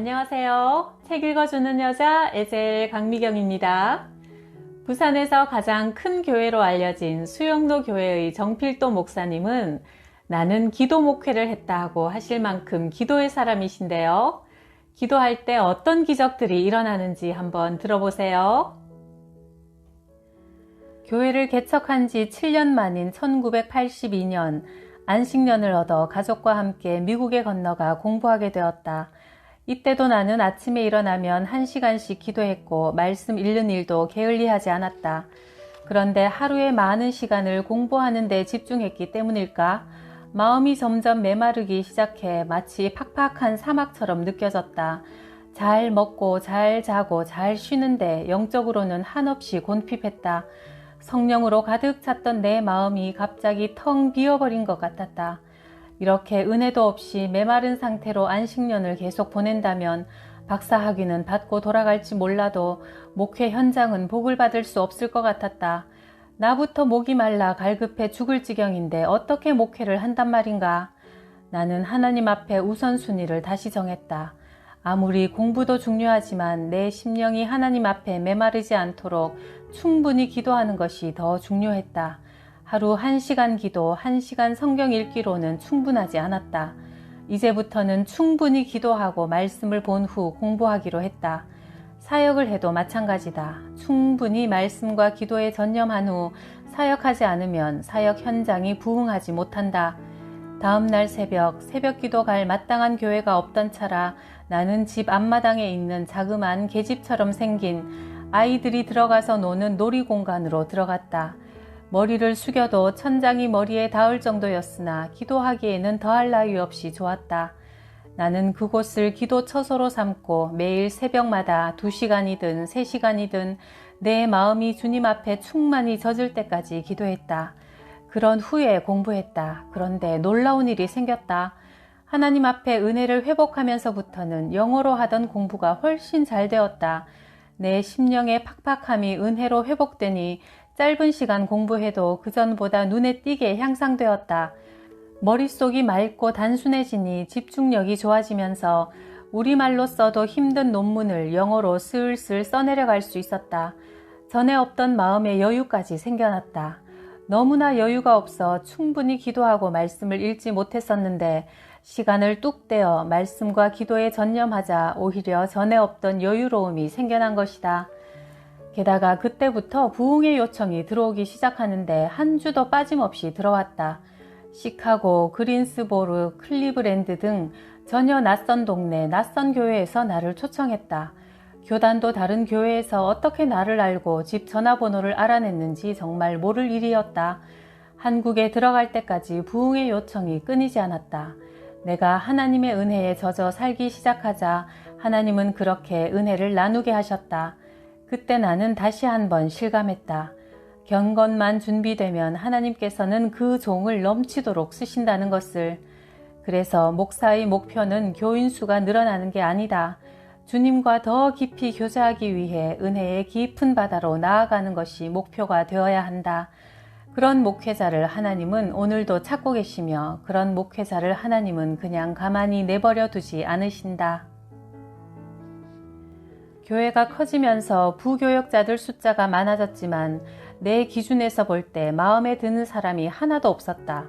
안녕하세요. 책 읽어주는 여자 에젤 강미경입니다. 부산에서 가장 큰 교회로 알려진 수영로 교회의 정필도 목사님은 나는 기도 목회를 했다고 하실 만큼 기도의 사람이신데요. 기도할 때 어떤 기적들이 일어나는지 한번 들어보세요. 교회를 개척한 지 7년 만인 1982년 안식년을 얻어 가족과 함께 미국에 건너가 공부하게 되었다. 이때도 나는 아침에 일어나면 1시간씩 기도했고 말씀 읽는 일도 게을리하지 않았다. 그런데 하루에 많은 시간을 공부하는 데 집중했기 때문일까? 마음이 점점 메마르기 시작해 마치 팍팍한 사막처럼 느껴졌다. 잘 먹고 잘 자고 잘 쉬는데 영적으로는 한없이 곤핍했다. 성령으로 가득 찼던 내 마음이 갑자기 텅 비어버린 것 같았다. 이렇게 은혜도 없이 메마른 상태로 안식년을 계속 보낸다면 박사학위는 받고 돌아갈지 몰라도 목회 현장은 복을 받을 수 없을 것 같았다. 나부터 목이 말라 갈급해 죽을 지경인데 어떻게 목회를 한단 말인가? 나는 하나님 앞에 우선순위를 다시 정했다. 아무리 공부도 중요하지만 내 심령이 하나님 앞에 메마르지 않도록 충분히 기도하는 것이 더 중요했다. 하루 1시간 기도, 1시간 성경 읽기로는 충분하지 않았다. 이제부터는 충분히 기도하고 말씀을 본 후 공부하기로 했다. 사역을 해도 마찬가지다. 충분히 말씀과 기도에 전념한 후 사역하지 않으면 사역 현장이 부흥하지 못한다. 다음날 새벽 기도 갈 마땅한 교회가 없던 차라 나는 집 앞마당에 있는 자그마한 계집처럼 생긴 아이들이 들어가서 노는 놀이공간으로 들어갔다. 머리를 숙여도 천장이 머리에 닿을 정도였으나 기도하기에는 더할 나위 없이 좋았다. 나는 그곳을 기도 처소로 삼고 매일 새벽마다 2시간이든 3시간이든 내 마음이 주님 앞에 충만히 젖을 때까지 기도했다. 그런 후에 공부했다. 그런데 놀라운 일이 생겼다. 하나님 앞에 은혜를 회복하면서부터는 영어로 하던 공부가 훨씬 잘 되었다. 내 심령의 팍팍함이 은혜로 회복되니 짧은 시간 공부해도 그전보다 눈에 띄게 향상되었다. 머릿속이 맑고 단순해지니 집중력이 좋아지면서 우리말로 써도 힘든 논문을 영어로 슬슬 써내려갈 수 있었다. 전에 없던 마음의 여유까지 생겨났다. 너무나 여유가 없어 충분히 기도하고 말씀을 읽지 못했었는데 시간을 뚝 떼어 말씀과 기도에 전념하자 오히려 전에 없던 여유로움이 생겨난 것이다. 게다가 그때부터 부흥의 요청이 들어오기 시작하는데 한 주도 빠짐없이 들어왔다. 시카고, 그린스보르, 클리브랜드 등 전혀 낯선 동네, 낯선 교회에서 나를 초청했다. 교단도 다른 교회에서 어떻게 나를 알고 집 전화번호를 알아냈는지 정말 모를 일이었다. 한국에 들어갈 때까지 부흥의 요청이 끊이지 않았다. 내가 하나님의 은혜에 젖어 살기 시작하자 하나님은 그렇게 은혜를 나누게 하셨다. 그때 나는 다시 한번 실감했다. 경건만 준비되면 하나님께서는 그 종을 넘치도록 쓰신다는 것을. 그래서 목사의 목표는 교인 수가 늘어나는 게 아니다. 주님과 더 깊이 교제하기 위해 은혜의 깊은 바다로 나아가는 것이 목표가 되어야 한다. 그런 목회자를 하나님은 오늘도 찾고 계시며 그런 목회자를 하나님은 그냥 가만히 내버려 두지 않으신다. 교회가 커지면서 부교역자들 숫자가 많아졌지만 내 기준에서 볼 때 마음에 드는 사람이 하나도 없었다.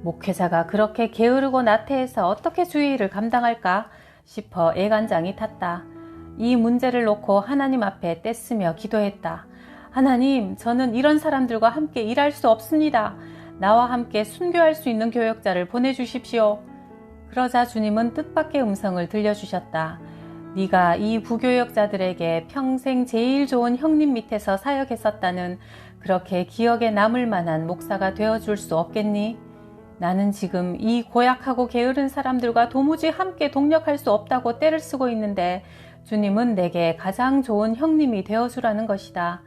목회자가 그렇게 게으르고 나태해서 어떻게 주의 일을 감당할까 싶어 애간장이 탔다. 이 문제를 놓고 하나님 앞에 떼쓰며 기도했다. 하나님, 저는 이런 사람들과 함께 일할 수 없습니다. 나와 함께 순교할 수 있는 교역자를 보내주십시오. 그러자 주님은 뜻밖의 음성을 들려주셨다. 네가 이 부교역자들에게 평생 제일 좋은 형님 밑에서 사역했었다는 그렇게 기억에 남을 만한 목사가 되어줄 수 없겠니? 나는 지금 이 고약하고 게으른 사람들과 도무지 함께 동력할 수 없다고 떼를 쓰고 있는데 주님은 내게 가장 좋은 형님이 되어주라는 것이다.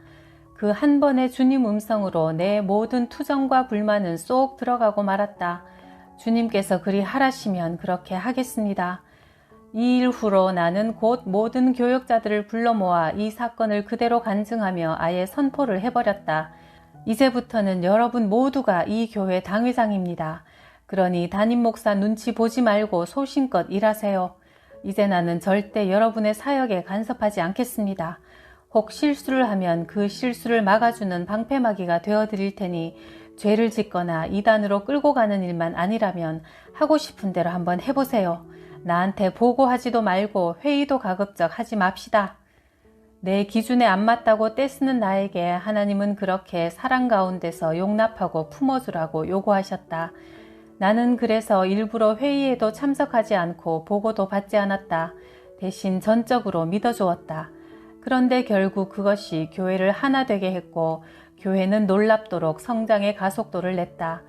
그 한 번의 주님 음성으로 내 모든 투정과 불만은 쏙 들어가고 말았다. 주님께서 그리 하라시면 그렇게 하겠습니다. 이 일 후로 나는 곧 모든 교역자들을 불러 모아 이 사건을 그대로 간증하며 아예 선포를 해버렸다. 이제부터는 여러분 모두가 이 교회 당회장입니다. 그러니 담임 목사 눈치 보지 말고 소신껏 일하세요. 이제 나는 절대 여러분의 사역에 간섭하지 않겠습니다. 혹 실수를 하면 그 실수를 막아주는 방패막이가 되어드릴 테니 죄를 짓거나 이단으로 끌고 가는 일만 아니라면 하고 싶은 대로 한번 해보세요. 나한테 보고하지도 말고 회의도 가급적 하지 맙시다. 내 기준에 안 맞다고 떼쓰는 나에게 하나님은 그렇게 사랑 가운데서 용납하고 품어주라고 요구하셨다. 나는 그래서 일부러 회의에도 참석하지 않고 보고도 받지 않았다. 대신 전적으로 믿어주었다. 그런데 결국 그것이 교회를 하나 되게 했고 교회는 놀랍도록 성장의 가속도를 냈다.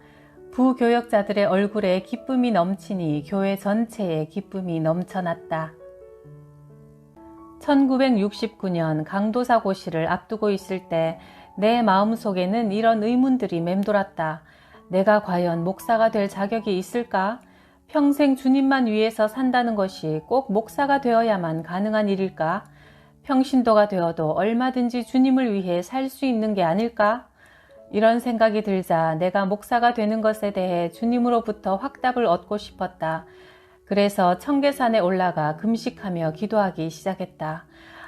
부교역자들의 얼굴에 기쁨이 넘치니 교회 전체에 기쁨이 넘쳐났다. 1969년 강도사 고시를 앞두고 있을 때 내 마음속에는 이런 의문들이 맴돌았다. 내가 과연 목사가 될 자격이 있을까? 평생 주님만 위해서 산다는 것이 꼭 목사가 되어야만 가능한 일일까? 평신도가 되어도 얼마든지 주님을 위해 살 수 있는 게 아닐까? 이런 생각이 들자 내가 목사가 되는 것에 대해 주님으로부터 확답을 얻고 싶었다. 그래서 청계산에 올라가 금식하며 기도하기 시작했다.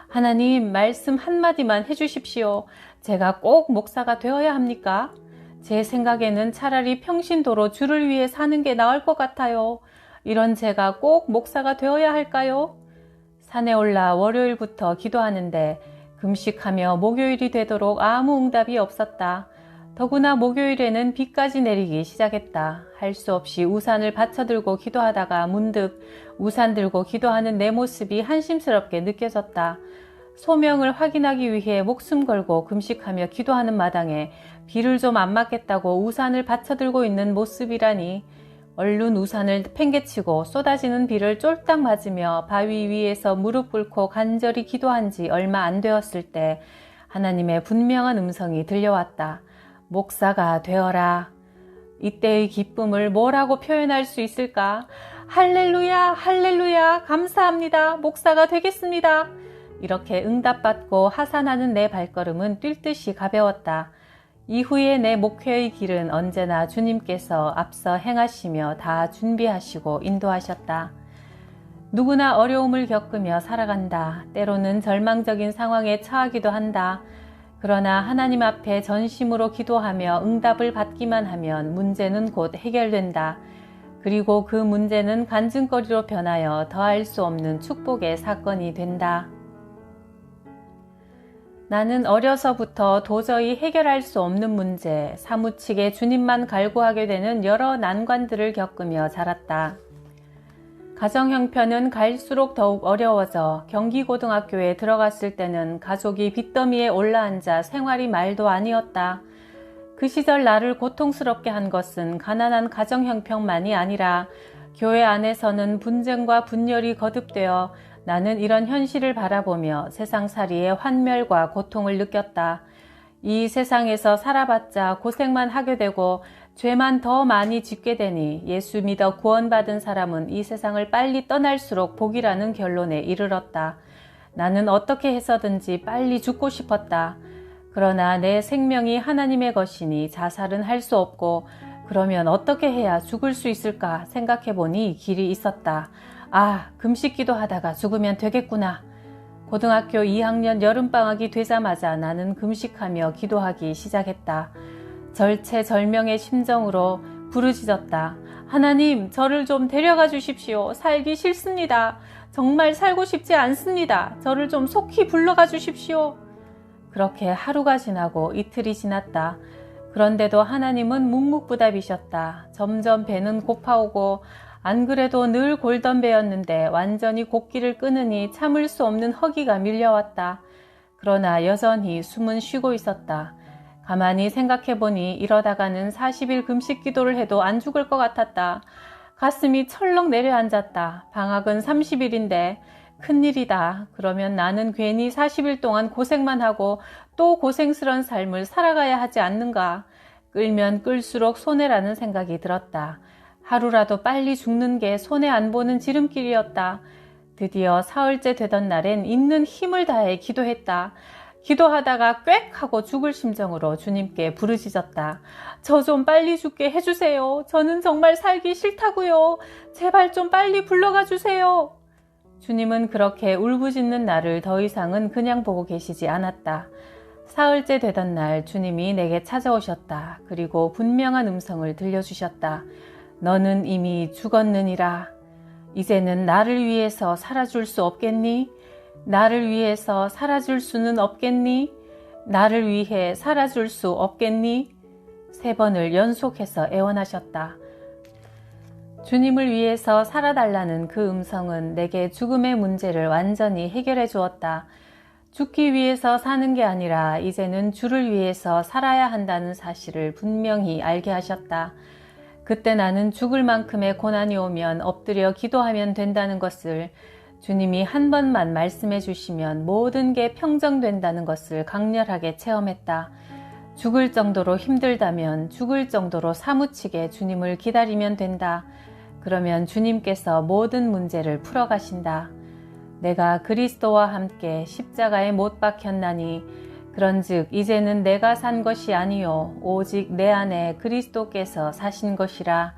하나님, 말씀 한마디만 해주십시오. 제가 꼭 목사가 되어야 합니까? 제 생각에는 차라리 평신도로 주를 위해 사는 게 나을 것 같아요. 이런 제가 꼭 목사가 되어야 할까요? 산에 올라 월요일부터 기도하는데 금식하며 목요일이 되도록 아무 응답이 없었다. 더구나 목요일에는 비까지 내리기 시작했다. 할 수 없이 우산을 받쳐들고 기도하다가 문득 우산 들고 기도하는 내 모습이 한심스럽게 느껴졌다. 소명을 확인하기 위해 목숨 걸고 금식하며 기도하는 마당에 비를 좀 안 맞겠다고 우산을 받쳐들고 있는 모습이라니. 얼른 우산을 팽개치고 쏟아지는 비를 쫄딱 맞으며 바위 위에서 무릎 꿇고 간절히 기도한 지 얼마 안 되었을 때 하나님의 분명한 음성이 들려왔다. 목사가 되어라. 이때의 기쁨을 뭐라고 표현할 수 있을까? 할렐루야, 할렐루야, 감사합니다. 목사가 되겠습니다. 이렇게 응답받고 하산하는 내 발걸음은 뛸 듯이 가벼웠다. 이후에 내 목회의 길은 언제나 주님께서 앞서 행하시며 다 준비하시고 인도하셨다. 누구나 어려움을 겪으며 살아간다. 때로는 절망적인 상황에 처하기도 한다. 그러나 하나님 앞에 전심으로 기도하며 응답을 받기만 하면 문제는 곧 해결된다. 그리고 그 문제는 간증거리로 변하여 더할 수 없는 축복의 사건이 된다. 나는 어려서부터 도저히 해결할 수 없는 문제, 사무치게 주님만 갈구하게 되는 여러 난관들을 겪으며 자랐다. 가정 형편은 갈수록 더욱 어려워져 경기고등학교에 들어갔을 때는 가족이 빚더미에 올라앉아 생활이 말도 아니었다. 그 시절 나를 고통스럽게 한 것은 가난한 가정 형편만이 아니라 교회 안에서는 분쟁과 분열이 거듭되어 나는 이런 현실을 바라보며 세상살이의 환멸과 고통을 느꼈다. 이 세상에서 살아봤자 고생만 하게 되고 죄만 더 많이 짓게 되니 예수 믿어 구원받은 사람은 이 세상을 빨리 떠날수록 복이라는 결론에 이르렀다. 나는 어떻게 해서든지 빨리 죽고 싶었다. 그러나 내 생명이 하나님의 것이니 자살은 할 수 없고 그러면 어떻게 해야 죽을 수 있을까 생각해보니 길이 있었다. 아, 금식기도 하다가 죽으면 되겠구나. 고등학교 2학년 여름방학이 되자마자 나는 금식하며 기도하기 시작했다. 절체절명의 심정으로 부르짖었다. 하나님, 저를 좀 데려가 주십시오. 살기 싫습니다. 정말 살고 싶지 않습니다. 저를 좀 속히 불러가 주십시오. 그렇게 하루가 지나고 이틀이 지났다. 그런데도 하나님은 묵묵부답이셨다. 점점 배는 고파오고 안 그래도 늘 골던 배였는데 완전히 곡기를 끊으니 참을 수 없는 허기가 밀려왔다. 그러나 여전히 숨은 쉬고 있었다. 가만히 생각해보니 이러다가는 40일 금식 기도를 해도 안 죽을 것 같았다. 가슴이 철렁 내려앉았다. 방학은 30일인데 큰일이다. 그러면 나는 괜히 40일 동안 고생만 하고 또 고생스러운 삶을 살아가야 하지 않는가. 끌면 끌수록 손해라는 생각이 들었다. 하루라도 빨리 죽는 게 손해 안 보는 지름길이었다. 드디어 사흘째 되던 날엔 있는 힘을 다해 기도했다. 기도하다가 꽥 하고 죽을 심정으로 주님께 부르짖었다. 저 좀 빨리 죽게 해주세요. 저는 정말 살기 싫다고요. 제발 좀 빨리 불러가 주세요. 주님은 그렇게 울부짖는 나를 더 이상은 그냥 보고 계시지 않았다. 사흘째 되던 날 주님이 내게 찾아오셨다. 그리고 분명한 음성을 들려주셨다. 너는 이미 죽었느니라. 이제는 나를 위해서 살아줄 수 없겠니? 나를 위해서 살아줄 수는 없겠니? 나를 위해 살아줄 수 없겠니? 3번을 연속해서 애원하셨다. 주님을 위해서 살아달라는 그 음성은 내게 죽음의 문제를 완전히 해결해 주었다. 죽기 위해서 사는 게 아니라 이제는 주를 위해서 살아야 한다는 사실을 분명히 알게 하셨다. 그때 나는 죽을 만큼의 고난이 오면 엎드려 기도하면 된다는 것을, 주님이 한 번만 말씀해 주시면 모든 게 평정된다는 것을 강렬하게 체험했다. 죽을 정도로 힘들다면 죽을 정도로 사무치게 주님을 기다리면 된다. 그러면 주님께서 모든 문제를 풀어가신다. 내가 그리스도와 함께 십자가에 못 박혔나니 그런즉 이제는 내가 산 것이 아니요 오직 내 안에 그리스도께서 사신 것이라.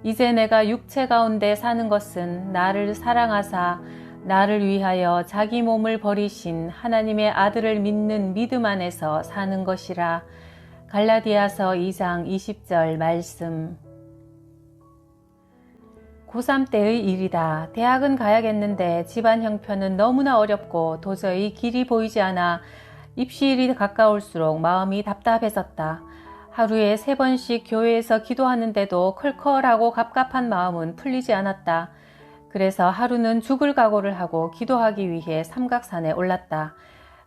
이제 내가 육체 가운데 사는 것은 나를 사랑하사 나를 위하여 자기 몸을 버리신 하나님의 아들을 믿는 믿음 안에서 사는 것이라. 갈라디아서 2장 20절 말씀. 고3 때의 일이다. 대학은 가야겠는데 집안 형편은 너무나 어렵고 도저히 길이 보이지 않아 입시일이 가까울수록 마음이 답답해졌다. 하루에 3번씩 교회에서 기도하는데도 컬컬하고 갑갑한 마음은 풀리지 않았다. 그래서 하루는 죽을 각오를 하고 기도하기 위해 삼각산에 올랐다.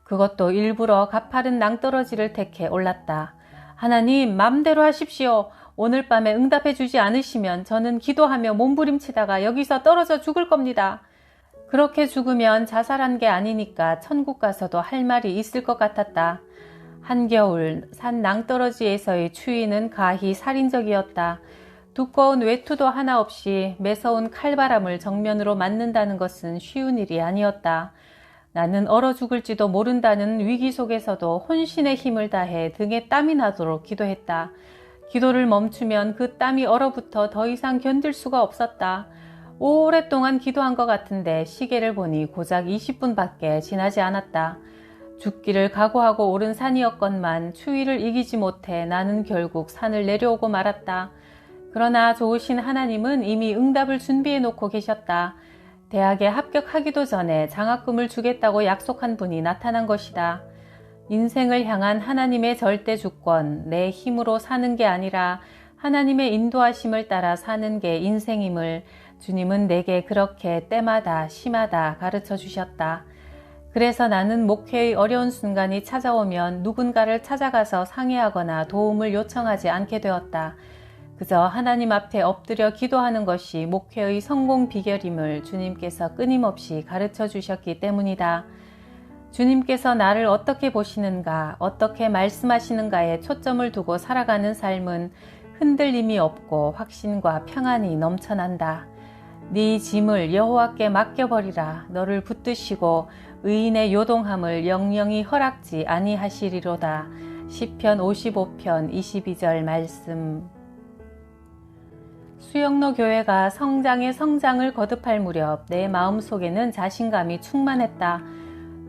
그것도 일부러 가파른 낭떠러지를 택해 올랐다. 하나님, 맘대로 하십시오. 오늘 밤에 응답해 주지 않으시면 저는 기도하며 몸부림치다가 여기서 떨어져 죽을 겁니다. 그렇게 죽으면 자살한 게 아니니까 천국 가서도 할 말이 있을 것 같았다. 한겨울 산 낭떠러지에서의 추위는 가히 살인적이었다. 두꺼운 외투도 하나 없이 매서운 칼바람을 정면으로 맞는다는 것은 쉬운 일이 아니었다. 나는 얼어 죽을지도 모른다는 위기 속에서도 혼신의 힘을 다해 등에 땀이 나도록 기도했다. 기도를 멈추면 그 땀이 얼어붙어 더 이상 견딜 수가 없었다. 오랫동안 기도한 것 같은데 시계를 보니 고작 20분밖에 지나지 않았다. 죽기를 각오하고 오른 산이었건만 추위를 이기지 못해 나는 결국 산을 내려오고 말았다. 그러나 좋으신 하나님은 이미 응답을 준비해 놓고 계셨다. 대학에 합격하기도 전에 장학금을 주겠다고 약속한 분이 나타난 것이다. 인생을 향한 하나님의 절대 주권, 내 힘으로 사는 게 아니라 하나님의 인도하심을 따라 사는 게 인생임을 주님은 내게 그렇게 때마다 심하다 가르쳐 주셨다. 그래서 나는 목회의 어려운 순간이 찾아오면 누군가를 찾아가서 상의하거나 도움을 요청하지 않게 되었다. 그저 하나님 앞에 엎드려 기도하는 것이 목회의 성공 비결임을 주님께서 끊임없이 가르쳐 주셨기 때문이다. 주님께서 나를 어떻게 보시는가, 어떻게 말씀하시는가에 초점을 두고 살아가는 삶은 흔들림이 없고 확신과 평안이 넘쳐난다. 네 짐을 여호와께 맡겨버리라. 너를 붙드시고 의인의 요동함을 영영히 허락지 아니하시리로다. 시편 55편 22절 말씀. 수영로 교회가 성장의 성장을 거듭할 무렵 내 마음속에는 자신감이 충만했다.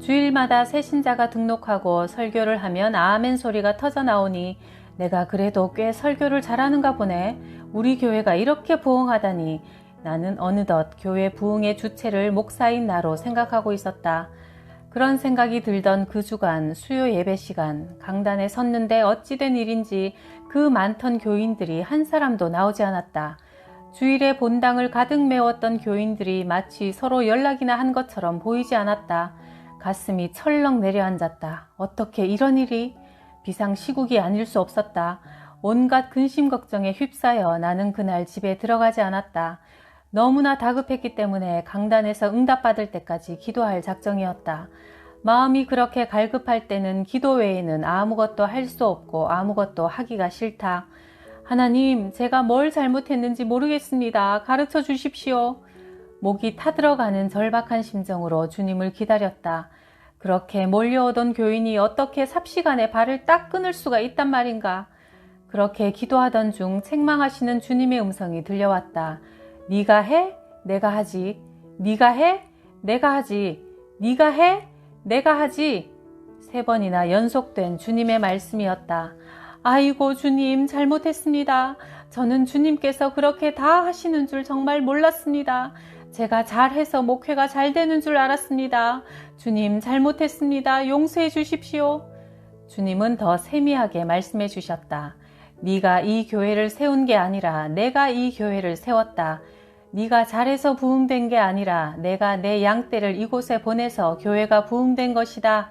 주일마다 새 신자가 등록하고 설교를 하면 아멘 소리가 터져 나오니 내가 그래도 꽤 설교를 잘하는가 보네. 우리 교회가 이렇게 부흥하다니. 나는 어느덧 교회 부흥의 주체를 목사인 나로 생각하고 있었다. 그런 생각이 들던 그 주간 수요 예배 시간 강단에 섰는데 어찌된 일인지 그 많던 교인들이 한 사람도 나오지 않았다. 주일에 본당을 가득 메웠던 교인들이 마치 서로 연락이나 한 것처럼 보이지 않았다. 가슴이 철렁 내려앉았다. 어떻게 이런 일이? 비상시국이 아닐 수 없었다. 온갖 근심 걱정에 휩싸여 나는 그날 집에 들어가지 않았다. 너무나 다급했기 때문에 강단에서 응답받을 때까지 기도할 작정이었다. 마음이 그렇게 갈급할 때는 기도 외에는 아무것도 할 수 없고 아무것도 하기가 싫다. 하나님, 제가 뭘 잘못했는지 모르겠습니다. 가르쳐 주십시오. 목이 타들어가는 절박한 심정으로 주님을 기다렸다. 그렇게 몰려오던 교인이 어떻게 삽시간에 발을 딱 끊을 수가 있단 말인가. 그렇게 기도하던 중 책망하시는 주님의 음성이 들려왔다. 네가 해? 내가 하지. 네가 해? 내가 하지. 네가 해? 내가 하지. 3번이나 연속된 주님의 말씀이었다. 아이고 주님 잘못했습니다. 저는 주님께서 그렇게 다 하시는 줄 정말 몰랐습니다. 제가 잘해서 목회가 잘 되는 줄 알았습니다. 주님 잘못했습니다. 용서해 주십시오. 주님은 더 세미하게 말씀해 주셨다. 네가 이 교회를 세운 게 아니라 내가 이 교회를 세웠다. 네가 잘해서 부흥된 게 아니라 내가 내 양떼를 이곳에 보내서 교회가 부흥된 것이다.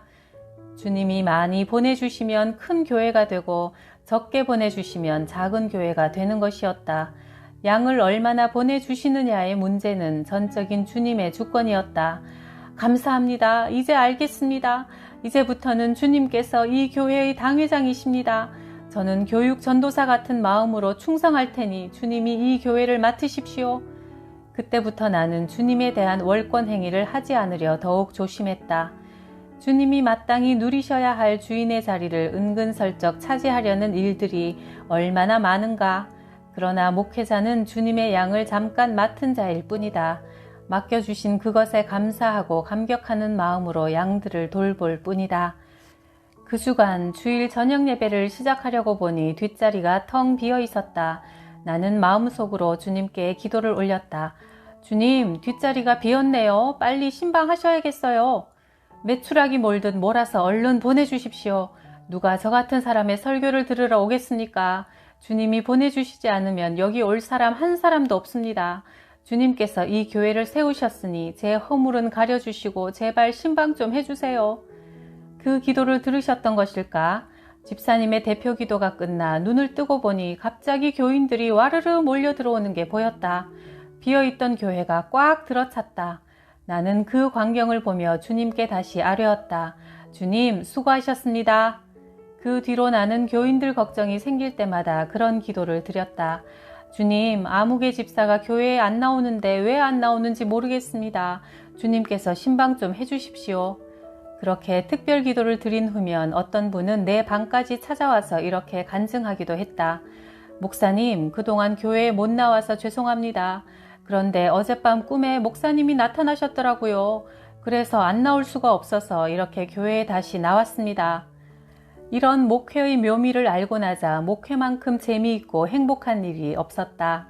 주님이 많이 보내주시면 큰 교회가 되고 적게 보내주시면 작은 교회가 되는 것이었다. 양을 얼마나 보내주시느냐의 문제는 전적인 주님의 주권이었다. 감사합니다. 이제 알겠습니다. 이제부터는 주님께서 이 교회의 당회장이십니다. 저는 교육 전도사 같은 마음으로 충성할 테니 주님이 이 교회를 맡으십시오. 그때부터 나는 주님에 대한 월권 행위를 하지 않으려 더욱 조심했다. 주님이 마땅히 누리셔야 할 주인의 자리를 은근슬쩍 차지하려는 일들이 얼마나 많은가. 그러나 목회자는 주님의 양을 잠깐 맡은 자일 뿐이다. 맡겨주신 그것에 감사하고 감격하는 마음으로 양들을 돌볼 뿐이다. 그 주간 주일 저녁 예배를 시작하려고 보니 뒷자리가 텅 비어 있었다. 나는 마음속으로 주님께 기도를 올렸다. 주님, 뒷자리가 비었네요. 빨리 신방하셔야겠어요. 메추라기 몰듯 몰아서 얼른 보내주십시오. 누가 저 같은 사람의 설교를 들으러 오겠습니까? 주님이 보내주시지 않으면 여기 올 사람 한 사람도 없습니다. 주님께서 이 교회를 세우셨으니 제 허물은 가려주시고 제발 신방 좀 해주세요. 그 기도를 들으셨던 것일까? 집사님의 대표 기도가 끝나 눈을 뜨고 보니 갑자기 교인들이 와르르 몰려 들어오는 게 보였다. 비어있던 교회가 꽉 들어찼다. 나는 그 광경을 보며 주님께 다시 아뢰었다. 주님, 수고하셨습니다. 그 뒤로 나는 교인들 걱정이 생길 때마다 그런 기도를 드렸다. 주님, 아무개 집사가 교회에 안 나오는데 왜 안 나오는지 모르겠습니다. 주님께서 신방 좀 해주십시오. 그렇게 특별 기도를 드린 후면 어떤 분은 내 방까지 찾아와서 이렇게 간증하기도 했다. 목사님, 그동안 교회에 못 나와서 죄송합니다. 그런데 어젯밤 꿈에 목사님이 나타나셨더라고요. 그래서 안 나올 수가 없어서 이렇게 교회에 다시 나왔습니다. 이런 목회의 묘미를 알고 나자 목회만큼 재미있고 행복한 일이 없었다.